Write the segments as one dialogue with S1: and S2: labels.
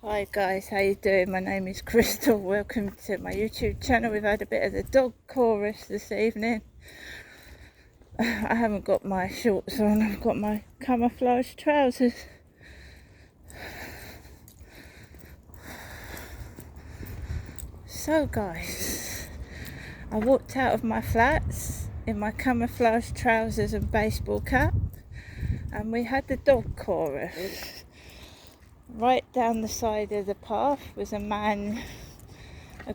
S1: Hi guys, how you doing? My name is Crystal. Welcome to my YouTube channel. We've had a bit of the dog chorus this evening. I haven't got my shorts on, I've got my camouflage trousers. So guys, I walked out of my flats in my camouflage trousers and baseball cap, and we had the dog chorus. Right down the side of the path was a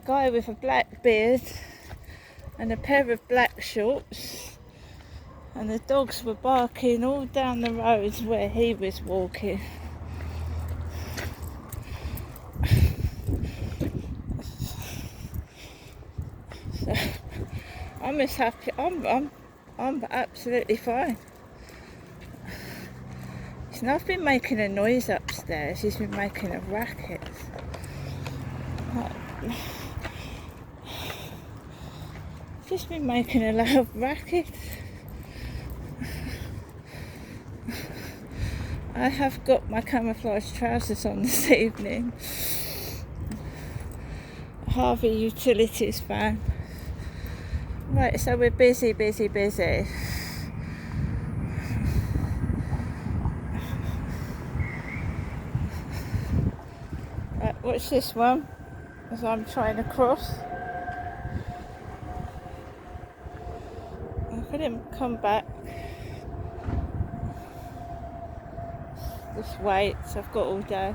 S1: guy with a black beard and a pair of black shorts, and the dogs were barking all down the roads where he was walking. So I'm as happy. I'm absolutely fine. He's not been making a noise upstairs. He's been making a racket. Just been making a loud racket. I have got my camouflage trousers on this evening. Harvey Utilities van. Right, so we're busy. Right, watch this one as I'm trying to cross. Look at him come back. Just wait, so I've got all day.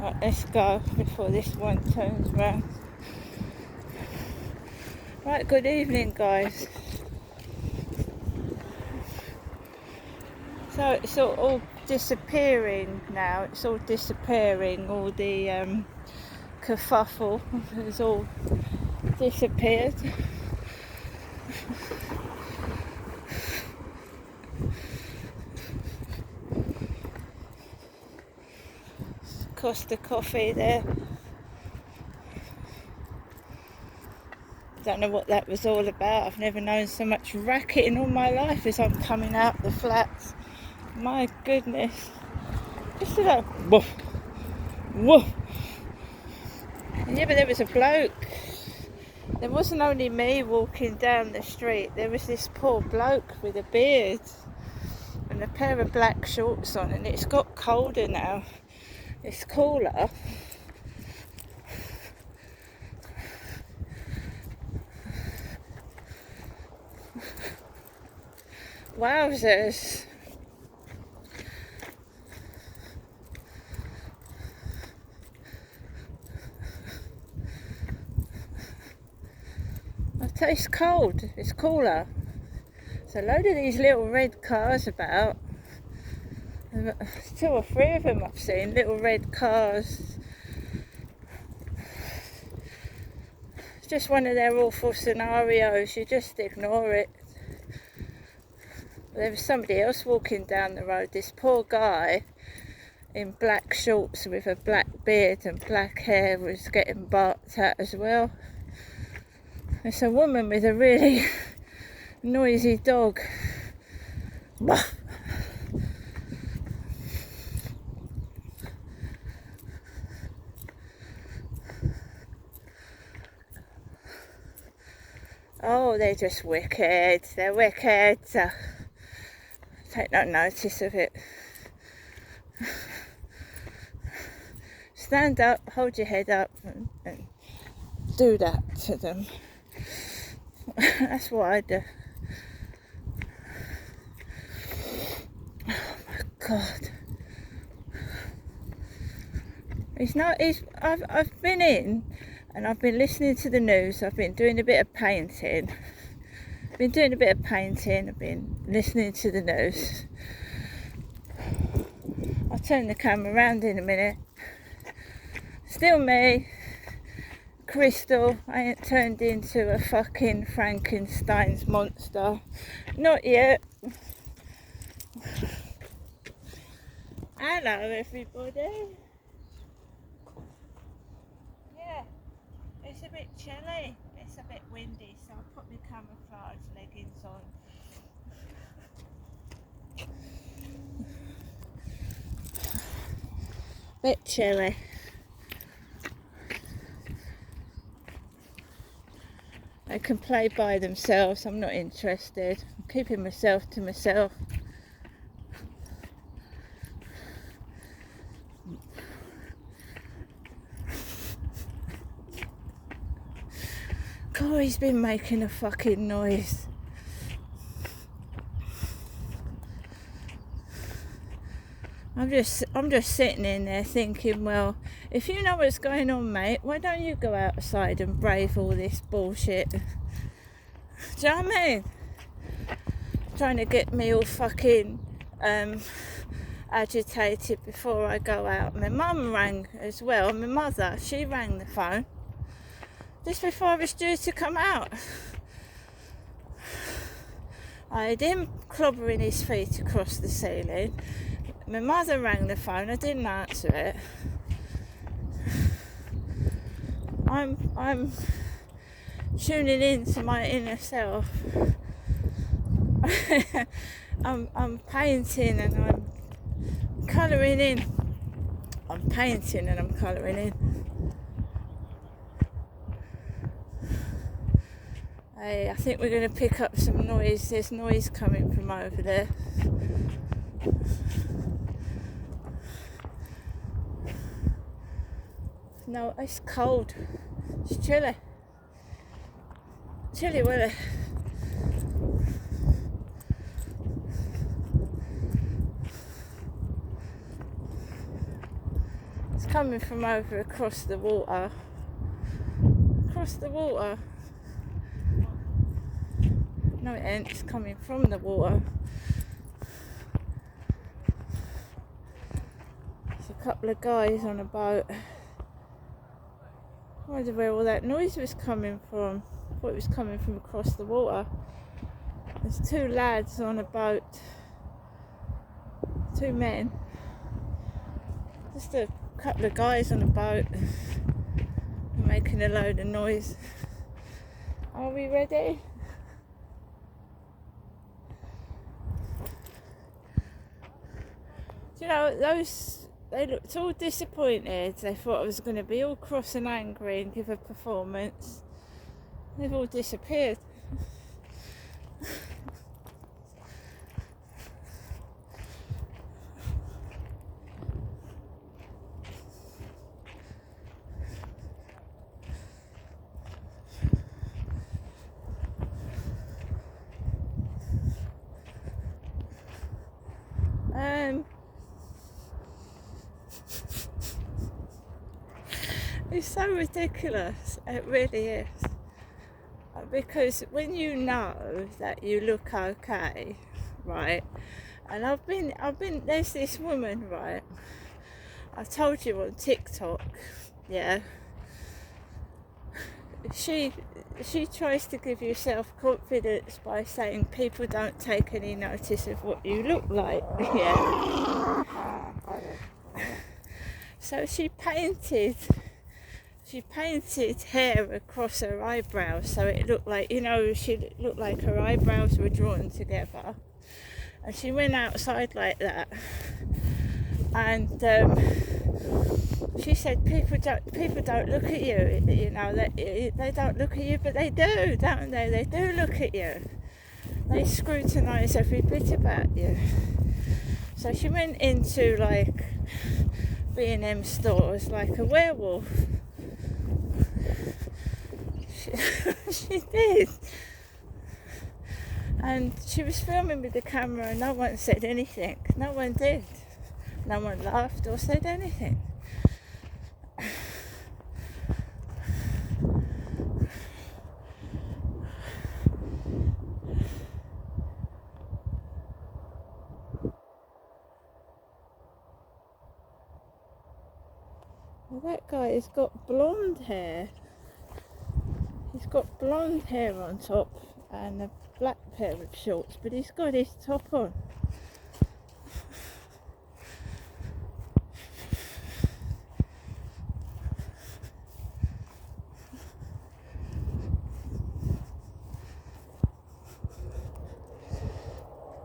S1: Right, let's go before this one turns round. Right, good evening guys. So it's all disappearing now. It's all disappearing. All the kerfuffle has all disappeared. Costa coffee there. Don't know what that was all about. I've never known so much racket in all my life as I'm coming out the flats. My goodness. Just a little woof, woof. Yeah, but there was a bloke. There wasn't only me walking down the street. There was this poor bloke with a beard and a pair of black shorts on, and it's got colder now. It's cooler. Wowzers. It tastes cold. It's cooler. There's a load of these little red cars about. 2 or 3 of them I've seen, little red cars. It's just one of their awful scenarios. You just ignore it. There was somebody else walking down the road. This poor guy in black shorts with a black beard and black hair was getting barked at as well. There's a woman with a really noisy dog. Oh, they're just wicked. They're wicked. Take no notice of it. Stand up, hold your head up, and do that to them. That's what I do. Oh my God. I've been in and I've been listening to the news. I've been doing a bit of painting. I've been listening to the news. I'll turn the camera around in a minute. Still me, Crystal. I ain't turned into a fucking Frankenstein's monster. Not yet. Hello everybody. Yeah, it's a bit chilly. It's a bit windy, so I put my camouflage leggings on. bit chilly. They can play by themselves. I'm not interested. I'm keeping myself to myself. Corey's been making a fucking noise. I'm just sitting in there thinking, well, if you know what's going on, mate, why don't you go outside and brave all this bullshit? Do you know what I mean? Trying to get me all fucking agitated before I go out. My mum rang as well. My mother, she rang the phone just before I was due to come out. I had him clobbering his feet across the ceiling. My mother rang the phone. I didn't answer it. I'm tuning in to my inner self. I'm painting and I'm colouring in. I'm painting and I'm colouring in. Hey, I think we're going to pick up some noise. There's noise coming from over there. No, it's cold. It's chilly. Chilly weather. It's coming from over across the water. Across the water. No, it ain't. It's coming from the water. There's a couple of guys on a boat. I wonder where all that noise was coming from. I thought it was coming from across the water. There's two lads on a boat. Two men. Just a couple of guys on a boat making a load of noise. Are we ready? You know, they looked all disappointed. They thought I was going to be all cross and angry and give a performance. They've all disappeared. It's so ridiculous, it really is. Because when you know that you look okay, right? And I've been. There's this woman, right? I told you on TikTok, yeah. She tries to give you self-confidence by saying people don't take any notice of what you look like, yeah. So she painted hair across her eyebrows so it looked like, she looked like her eyebrows were drawn together. And she went outside like that. And she said people don't look at you, they don't look at you, but they do, don't they? They do look at you. They scrutinise every bit about you. So she went into like B&M stores like a werewolf. She did. And she was filming with the camera and no one said anything. No one did. No one laughed or said anything. Well, that guy has got blonde hair. He's got blonde hair on top and a black pair of shorts, but he's got his top on.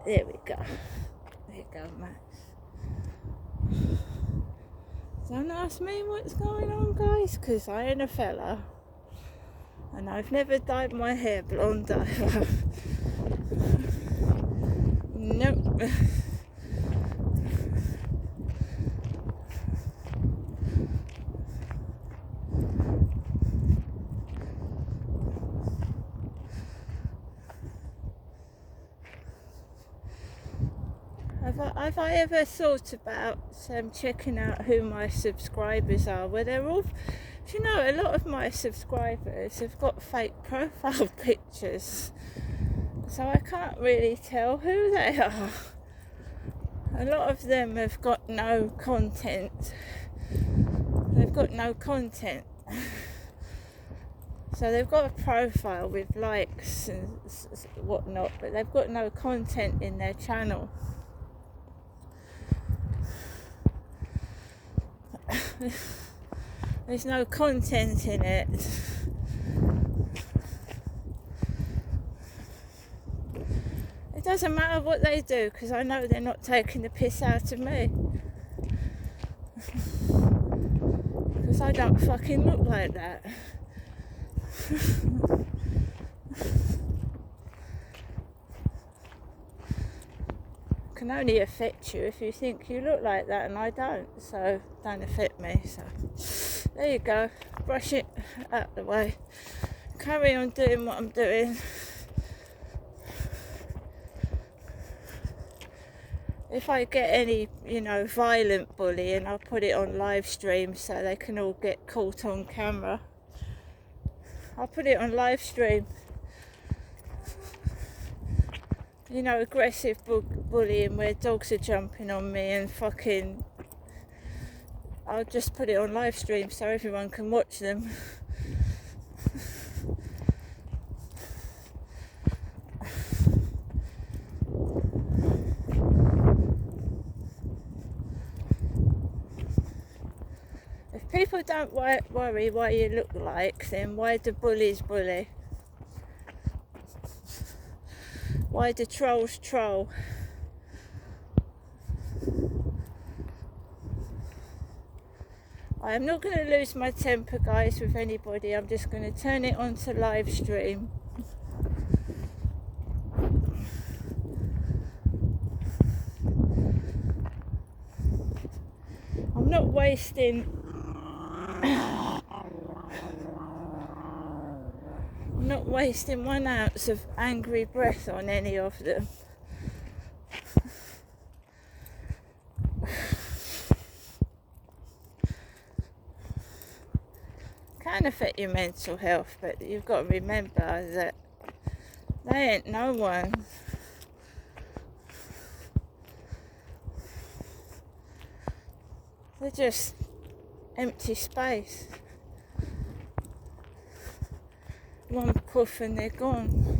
S1: There we go. There you go, Max. Don't ask me what's going on, guys, because I ain't a fella. And I've never dyed my hair blonde either. Nope. Have I ever thought about checking out who my subscribers are? Well, they're all, you know, a lot of my subscribers have got fake profile pictures, so I can't really tell who they are. A lot of them have got no content. They've got no content. So they've got a profile with likes and whatnot, but they've got no content in their channel. There's no content in it. It doesn't matter what they do, because I know they're not taking the piss out of me. Because I don't fucking look like that. Can only affect you if you think you look like that, and I don't, so don't affect me. So there you go, brush it out the way, carry on doing what I'm doing. If I get any, violent bullying, I'll put it on live stream so they can all get caught on camera. I'll put it on live stream. Aggressive bullying where dogs are jumping on me and fucking... I'll just put it on live stream so everyone can watch them. If people don't worry what you look like, then why do bullies bully? Why do trolls troll? I am not going to lose my temper, guys, with anybody. I'm just going to turn it on to live stream. I'm not wasting... I'm not wasting 1 ounce of angry breath on any of them. Can affect your mental health, but you've got to remember that they ain't no one. They're just empty space. One puff and they're gone.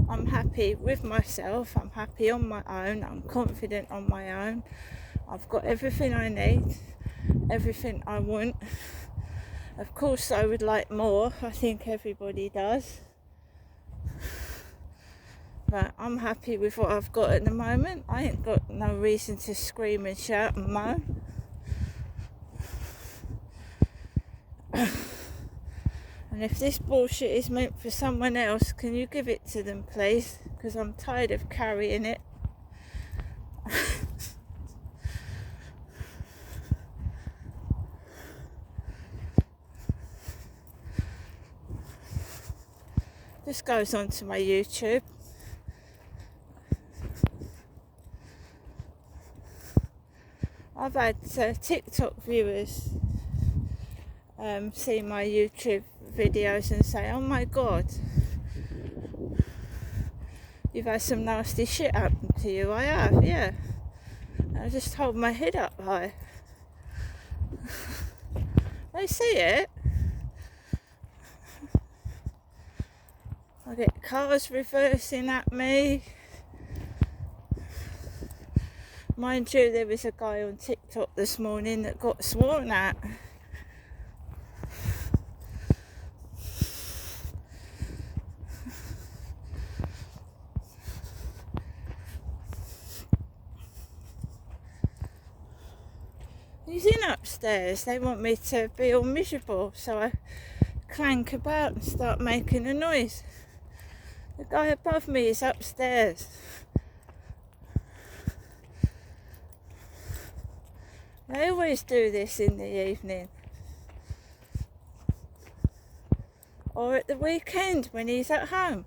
S1: I'm happy with myself, I'm happy on my own, I'm confident on my own. I've got everything I need, everything I want. Of course I would like more, I think everybody does. But I'm happy with what I've got at the moment. I ain't got no reason to scream and shout and moan. And if this bullshit is meant for someone else, can you give it to them, please? Because I'm tired of carrying it. This goes on to my YouTube. I've had TikTok viewers see my YouTube videos and say, oh my god, you've had some nasty shit happen to you. I have, yeah. I just hold my head up high. They see it, I get cars reversing at me. Mind you, there was a guy on TikTok this morning that got sworn at. He's in upstairs. They want me to be all miserable, so I clank about and start making a noise. The guy above me is upstairs. They always do this in the evening. Or at the weekend when he's at home.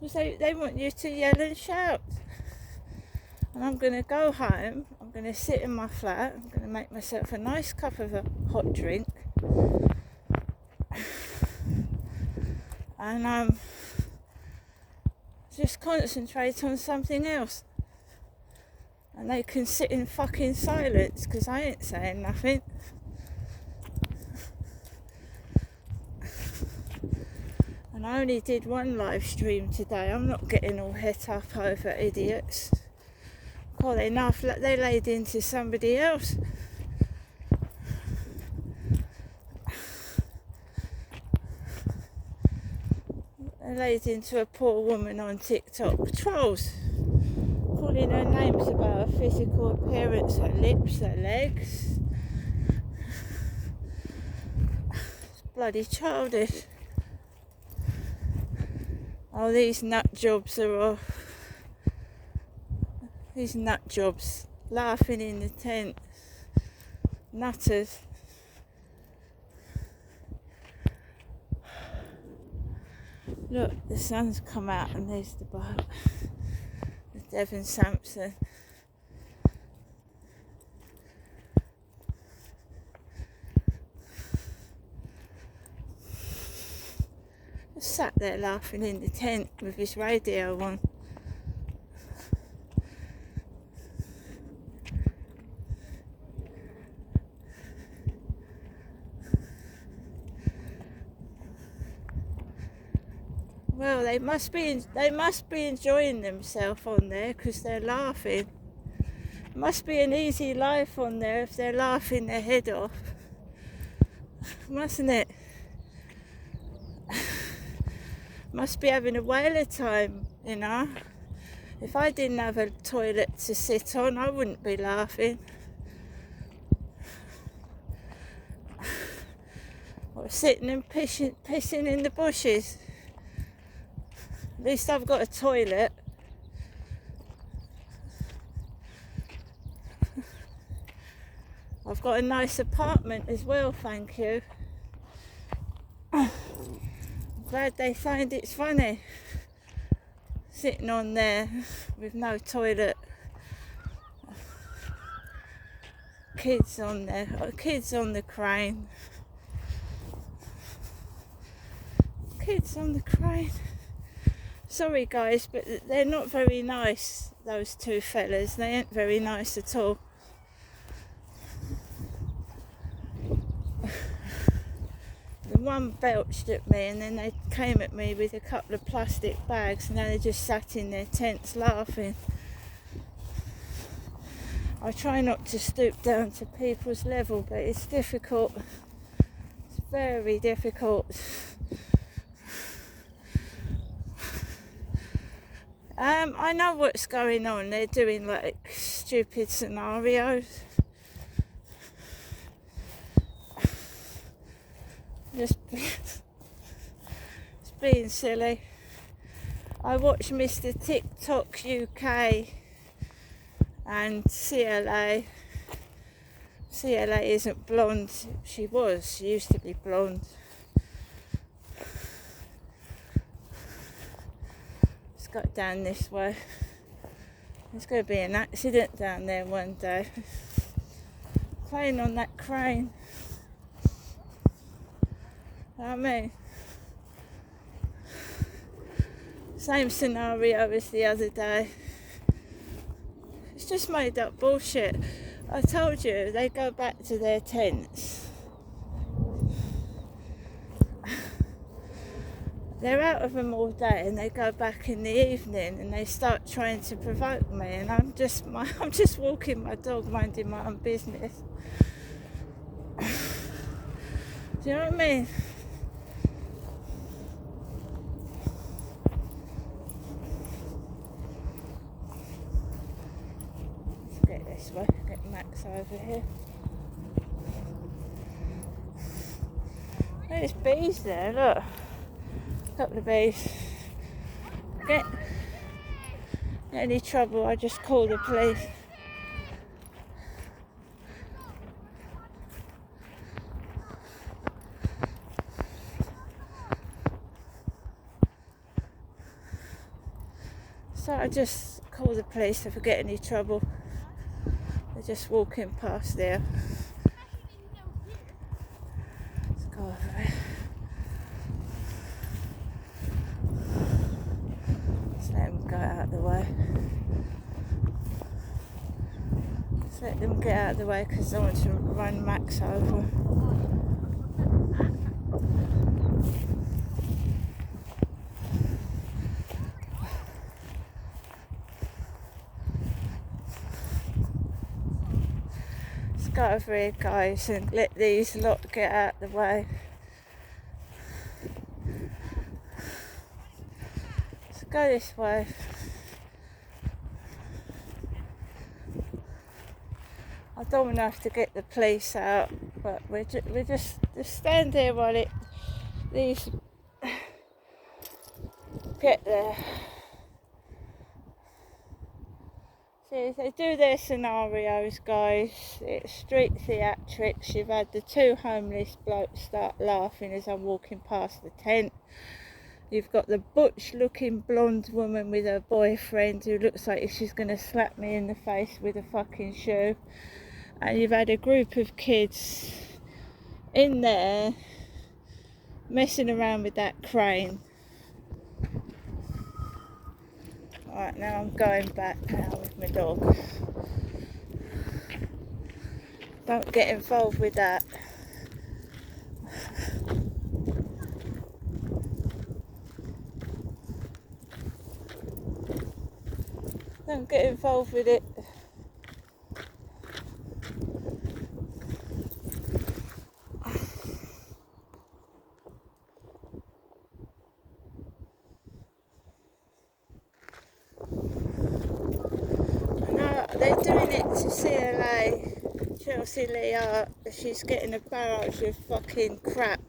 S1: Because they want you to yell and shout. And I'm going to go home, I'm going to sit in my flat, I'm going to make myself a nice cup of a hot drink. And just concentrate on something else. And they can sit in fucking silence because I ain't saying nothing. And I only did one live stream today. I'm not getting all het up over idiots. God, they laid into somebody else. They laid into a poor woman on TikTok. Trolls. Calling her names about her physical appearance, her lips, her legs. It's bloody childish. Oh, these nut jobs are off. These nut jobs laughing in the tent. Nutters. Look, the sun's come out and there's the boat. The Devon Sampson. Just sat there laughing in the tent with his radio on. Well, they must be enjoying themselves on there because they're laughing. It must be an easy life on there if they're laughing their head off, mustn't it? Must be having a whale of time, you know. If I didn't have a toilet to sit on, I wouldn't be laughing. Or sitting and pissing in the bushes. At least I've got a toilet. I've got a nice apartment as well, thank you. I'm glad they find it's funny. Sitting on there with no toilet. Kids on there. Kids on the crane. Kids on the crane. Sorry guys, but they're not very nice, those two fellas. They ain't very nice at all. The one belched at me and then they came at me with a couple of plastic bags and now they just sat in their tents laughing. I try not to stoop down to people's level, but it's difficult. It's very difficult. I know what's going on. They're doing like stupid scenarios. Just being silly. I watch Mr. TikTok UK and CLA. CLA isn't blonde. She used to be blonde. Let's go down this way. There's going to be an accident down there one day. Playing on that crane. You know what I mean? Same scenario as the other day. It's just made up bullshit. I told you, they go back to their tents. they're out of them all day and they go back in the evening and they start trying to provoke me, and I'm just walking my dog, minding my own business. Do you know what I mean? Let's get this way, get Max over here. There's bees there, look. A couple of bees. Get any trouble, I just call the police. So I just call the police if I get any trouble. They're just walking past there. Let's go over there. Just let them go out of the way. Just let them get out of the way because I want to run Max over. Go over here, guys, and let these lot get out of the way. Let's go this way. I don't want to have to get the police out, but we just stand here while these get there. See, they do their scenarios, guys. It's street theatrics. You've had the two homeless blokes start laughing as I'm walking past the tent. You've got the butch-looking blonde woman with her boyfriend who looks like she's going to slap me in the face with a fucking shoe. And you've had a group of kids in there messing around with that crane. Right, now I'm going back now with my dog. Don't get involved with that. Don't get involved with it. They're doing it to CLA, Chelsea Leah. She's getting a barrage of fucking crap.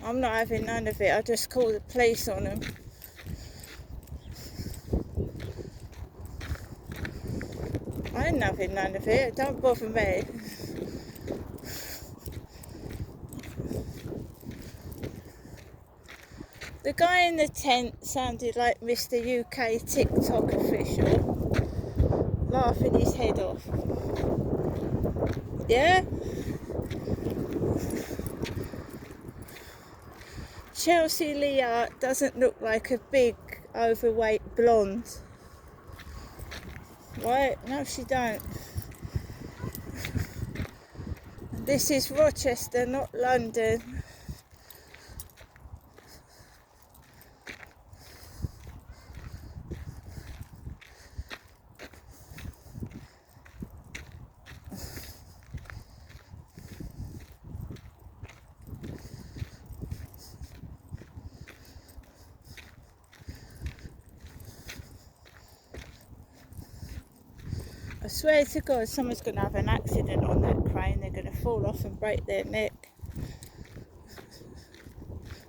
S1: I'm not having none of it. I just call the police on them. I ain't having none of it. Don't bother me. The guy in the tent sounded like Mr. UK TikTok official, laughing his head off. Yeah? Chelsea Leah doesn't look like a big, overweight blonde. Right? No, she don't. This is Rochester, not London. I swear to God, someone's going to have an accident on that crane. They're going to fall off and break their neck.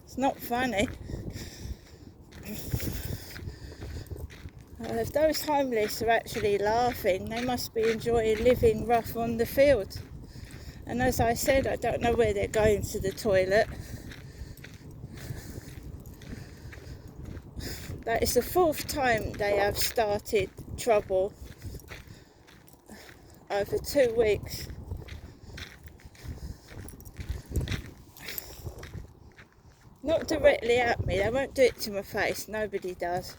S1: It's not funny. If those homeless are actually laughing, they must be enjoying living rough on the field. And as I said, I don't know where they're going to the toilet. That is the fourth time they have started trouble over 2 weeks. Not directly at me. They won't do it to my face. Nobody does.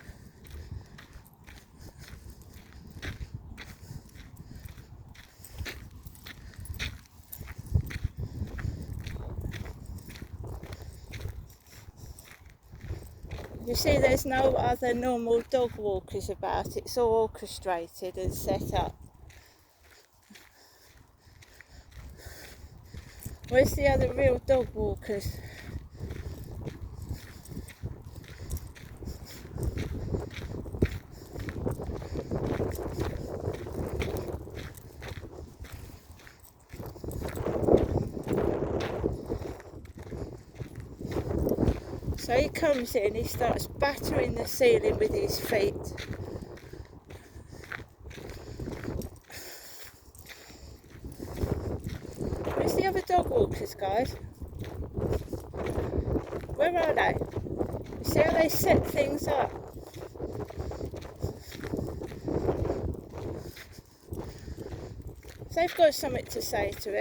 S1: You see, there's no other normal dog walkers about. It's all orchestrated and set up. Where's the other real dog walkers? So he comes in, he starts battering the ceiling with his feet. Where's the other dog walkers, guys? Where are they? You see how they set things up? If they've got something to say to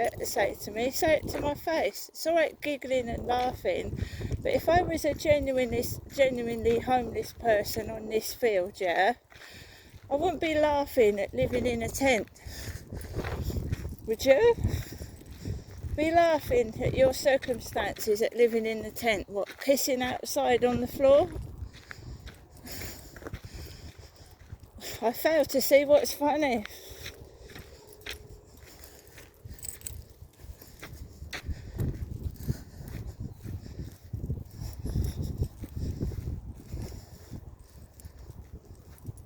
S1: me, say it to my face. It's alright giggling and laughing, but if I was a genuinely homeless person on this field, yeah, I wouldn't be laughing at living in a tent. Would you? Be laughing at your circumstances at living in the tent? What, pissing outside on the floor? I fail to see what's funny.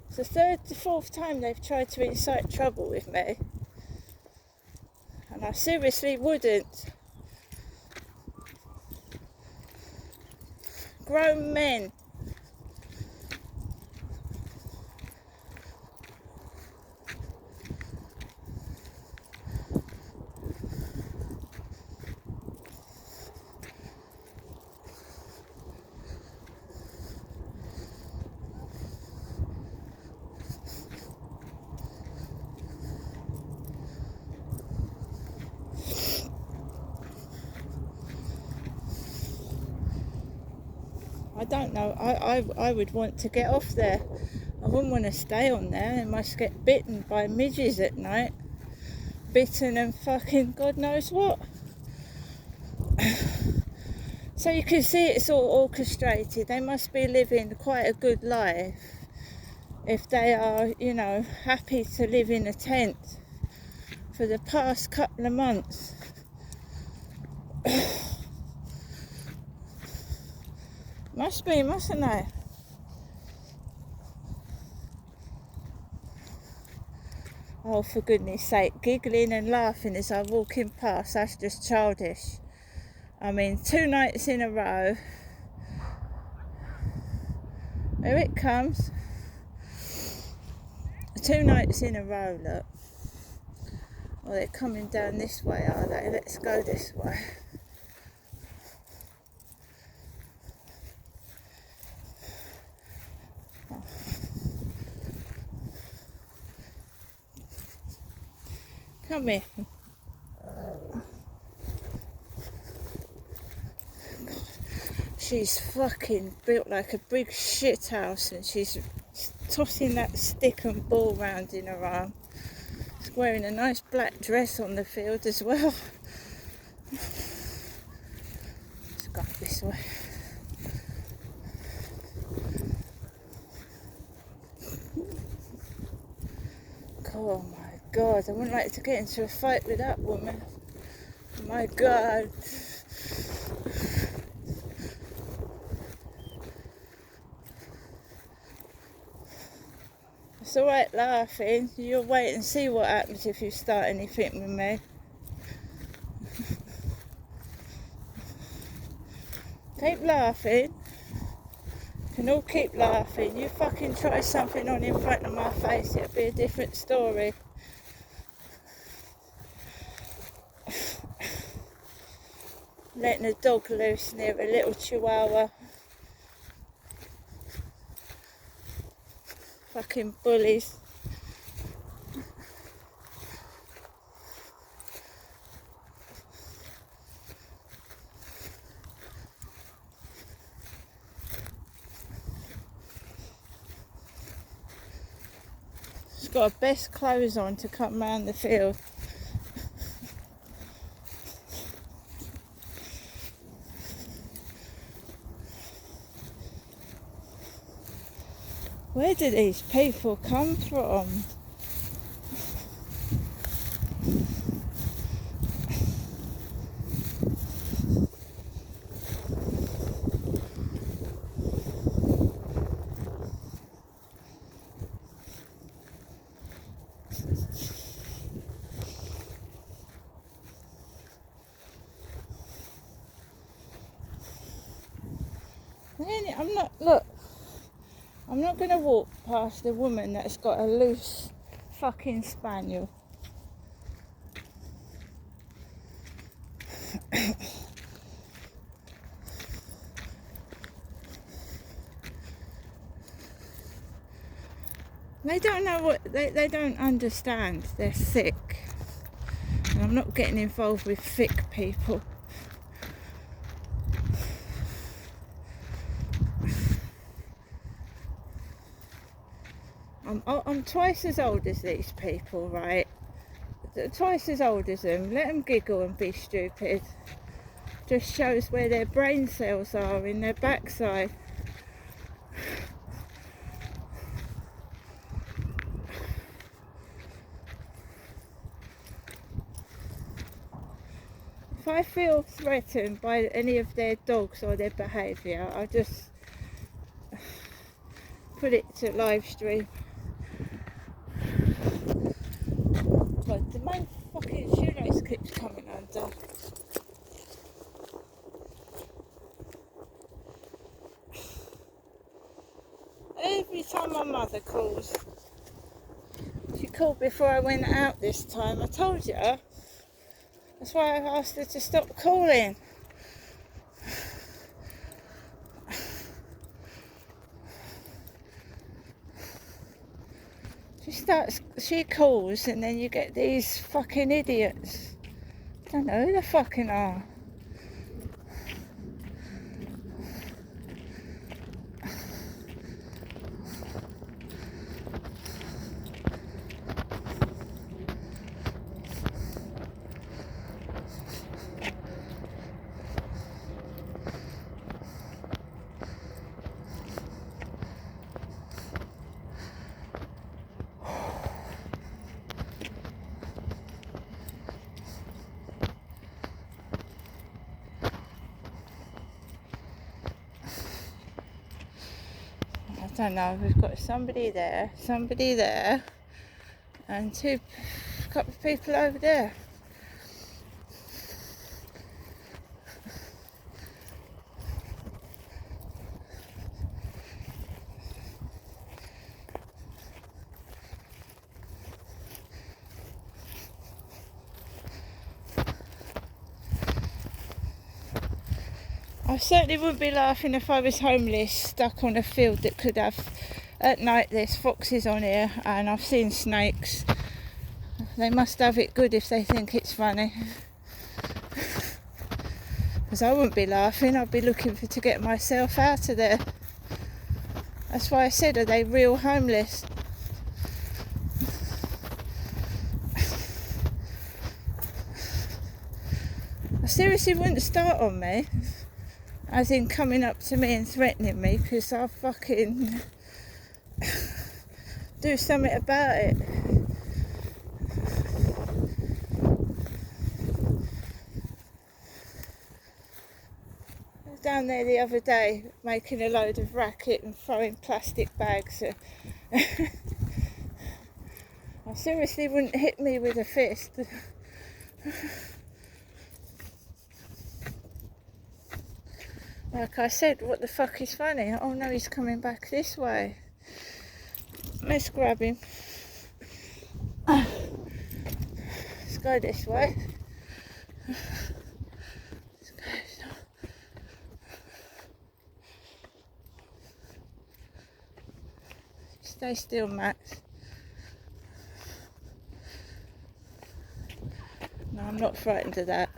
S1: It's the third to fourth time they've tried to incite trouble with me. And I seriously wouldn't. Grown men. I don't know, I would want to get off there. I wouldn't want to stay on there. I must get bitten by midges at night. Bitten and fucking God knows what. So you can see it's all orchestrated. They must be living quite a good life if they are, you know, happy to live in a tent for the past couple of months. Must be, mustn't they? Oh, for goodness sake, giggling and laughing as I'm walking past, that's just childish. I mean, 2 nights in a row. Here it comes. 2 nights in a row, look. Well, they're coming down this way, are they? Let's go this way. Come here. She's fucking built like a big shit house, and she's tossing that stick and ball round in her arm. She's wearing a nice black dress on the field as well. Let's go this way. Oh my God, I wouldn't like to get into a fight with that woman. Oh my God. It's alright laughing. You'll wait and see what happens if you start anything with me. Keep laughing. You can all keep laughing. You fucking try something on in front of my face, it'll be a different story. Letting a dog loose near a little chihuahua. Fucking bullies. She's got her best clothes on to come round the field. Where do these people come from? I'm not going to walk past a woman that's got a loose fucking spaniel. They don't know what, they don't understand. They're thick. And I'm not getting involved with thick people. I'm twice as old as these people, right? Twice as old as them. Let them giggle and be stupid. Just shows where their brain cells are in their backside. If I feel threatened by any of their dogs or their behaviour, I just put it to live stream. But the main fucking shoelace keeps coming undone. Every time my mother calls, she called before I went out this time. I told you. That's why I asked her to stop calling. She calls and then you get these fucking idiots. I don't know who they fucking are. I don't know, we've got somebody there, and a couple of people over there. I certainly wouldn't be laughing if I was homeless, stuck on a field that could have, at night there's foxes on here and I've seen snakes. They must have it good if they think it's funny. Because I wouldn't be laughing, I'd be looking to get myself out of there. That's why I said, are they real homeless? I seriously wouldn't start on me. As in coming up to me and threatening me, because I'll fucking do something about it. I was down there the other day making a load of racket and throwing plastic bags. I seriously wouldn't hit me with a fist. Like I said, what the fuck is funny? Oh no, he's coming back this way. Let's grab him. Let's go this way. Let's go. Stay still, Max. No, I'm not frightened of that.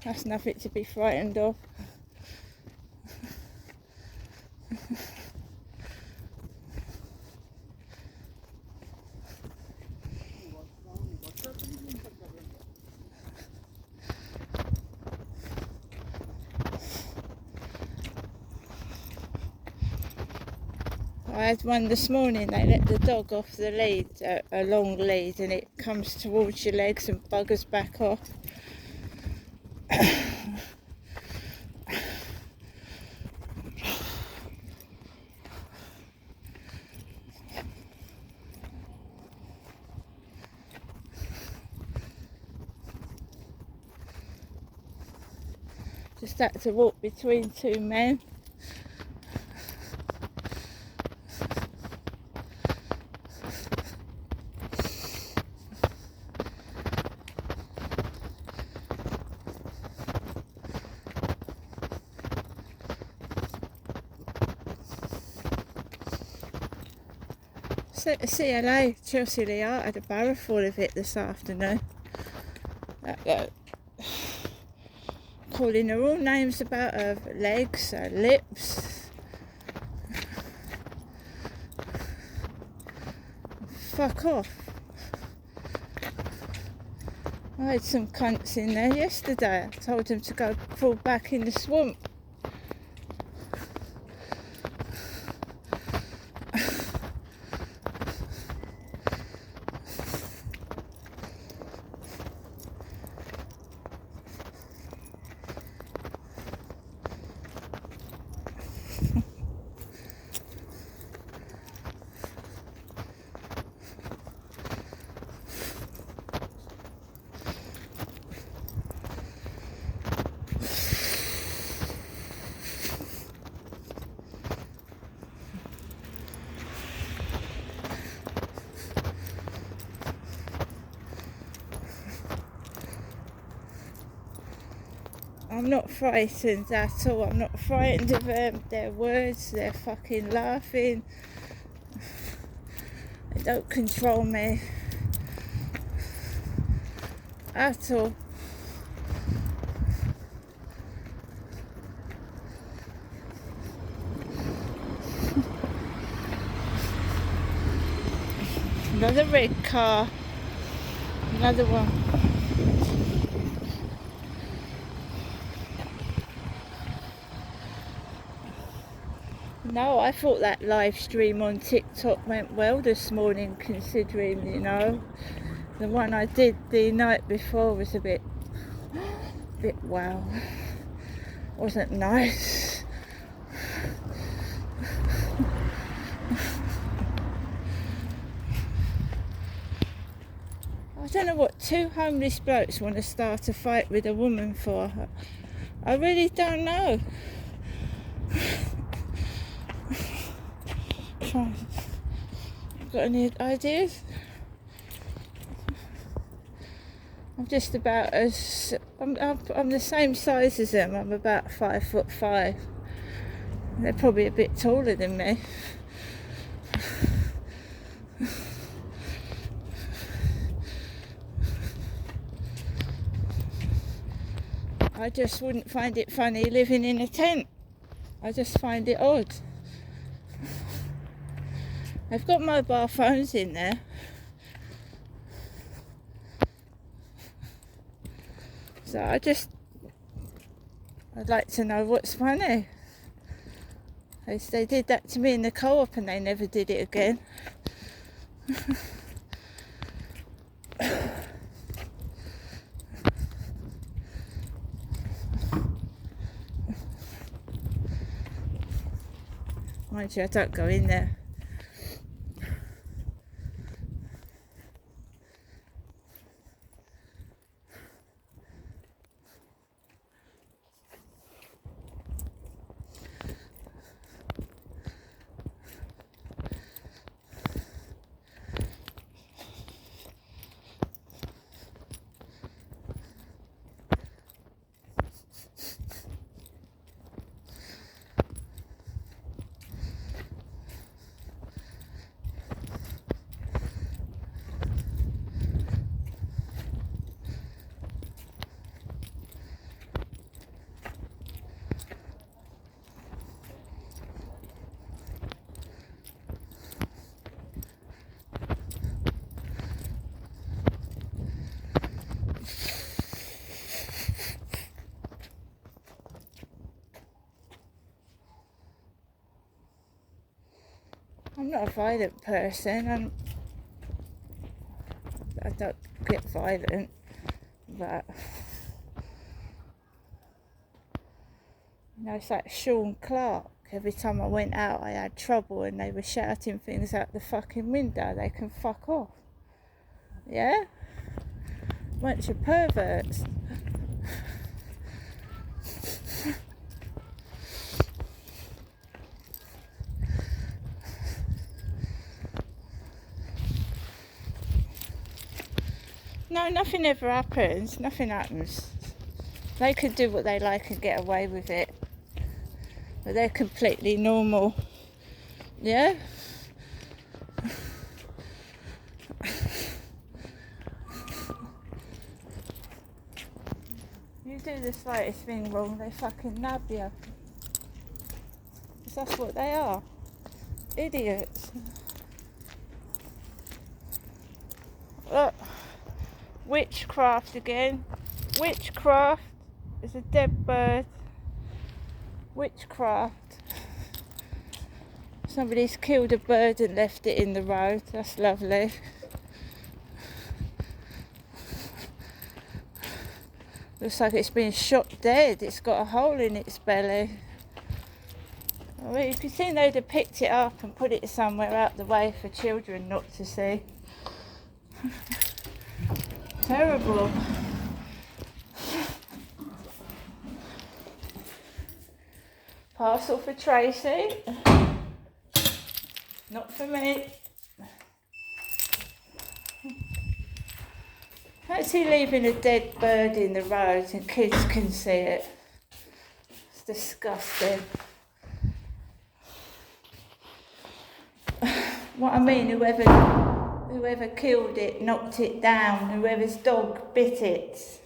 S1: That's nothing to be frightened of. I had one this morning. They let the dog off the lead, a long lead, and it comes towards your legs and buggers back off. Just had to walk between two men. CLA, Chelsea Lee Art, had a barrow full of it this afternoon. Calling her all names about her legs, her lips. Fuck off. I had some cunts in there yesterday. I told them to go fall back in the swamp. I'm not frightened at all. I'm not frightened of their words, their fucking laughing. They don't control me at all. Another red car. Another one. No, I thought that live stream on TikTok went well this morning, considering, you know, the one I did the night before was a bit wow, wasn't nice. I don't know what two homeless blokes want to start a fight with a woman for. I really don't know. Got any ideas? I'm just about as I'm the same size as them. I'm about 5'5". They're probably a bit taller than me. I just wouldn't find it funny living in a tent. I just find it odd. They've got mobile phones in there. So I'd like to know what's funny. They did that to me in the co-op and they never did it again. Mind you, I don't go in there. I'm not a violent person. I don't get violent, but it's like Sean Clark. Every time I went out, I had trouble, and they were shouting things out the fucking window. They can fuck off. Yeah? Bunch of perverts. No, nothing ever happens. Nothing happens. They can do what they like and get away with it. But they're completely normal. Yeah? You do the slightest thing wrong, they fucking nab you. 'Cause that's what they are. Idiots. Look. Witchcraft again. Witchcraft. It's a dead bird. Witchcraft. Somebody's killed a bird and left it in the road. That's lovely. Looks like it's been shot dead. It's got a hole in its belly. Well, you could think they'd have picked it up and put it somewhere out the way for children not to see. Terrible. Parcel for Tracy. Not for me. Fancy leaving a dead bird in the road and kids can see it. It's disgusting. What I mean, whoever killed it knocked it down, whoever's dog bit it.